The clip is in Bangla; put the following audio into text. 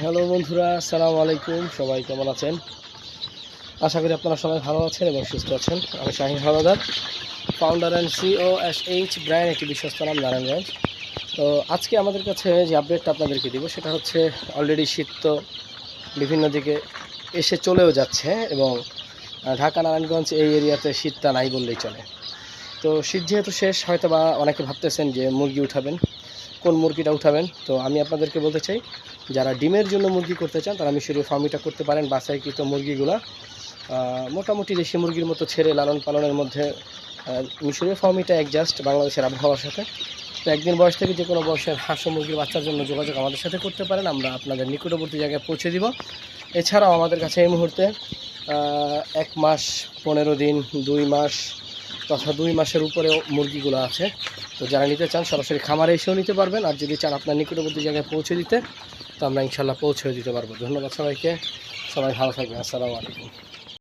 হ্যালো বন্ধুরা, আসসালামু আলাইকুম। সবাই কেমন আছেন? আশা করি আপনারা সবাই ভালো আছেন এবং সুস্থ আছেন। আমি Shahin Howlader, founder and CEO SH brand, একটি বিশ্বস্ত নাম, নারায়ণগঞ্জ। তো আজকে আমাদের কাছে যে আপডেটটা আপনাদেরকে দিব সেটা হচ্ছে, অলরেডি শীত তো বিভিন্ন দিকে এসে চলেও যাচ্ছে এবং ঢাকা নারায়ণগঞ্জ এই এরিয়াতে শীতটা নাই বললেই চলে। তো শীত যেহেতু শেষ, হয়তো বা অনেকে ভাবতেছেন যে মুরগি উঠাবেন, কোন মুরগিটা উঠাবেন। তো আমি আপনাদেরকে বলতে চাই, যারা ডিমের জন্য মুরগি করতে চান তারা মিশরীয় ফার্মিটা করতে পারেন। বাছাইকৃত মুরগিগুলো মোটামুটি দেশি মুরগির মতো ছেড়ে লালন পালনের মধ্যে মিশরীয় ফার্মিটা অ্যাডজাস্ট বাংলাদেশের আবহাওয়ার সাথে। তো একদিন বয়স থেকে যে কোনো বয়সের হাঁস ও মুরগির বাচ্চার জন্য যোগাযোগ আমাদের সাথে করতে পারেন, আমরা আপনাদের নিকটবর্তী জায়গায় পৌঁছে দিব। এছাড়াও আমাদের কাছে এই মুহূর্তে 1 মাস 15 দিন, 2 মাস তথা 2 মাসের উপরেও মুরগিগুলো আছে। তো যারা নিতে চান সরাসরি খামারে এসেও নিতে পারবেন, আর যদি চান আপনার নিকটবর্তী জায়গায় পৌঁছে দিতে, তো আমরা ইনশাল্লাহ পৌঁছে দিতে পারবো। ধন্যবাদ সবাইকে, সবাই ভালো থাকবেন। আসসালামু আলাইকুম।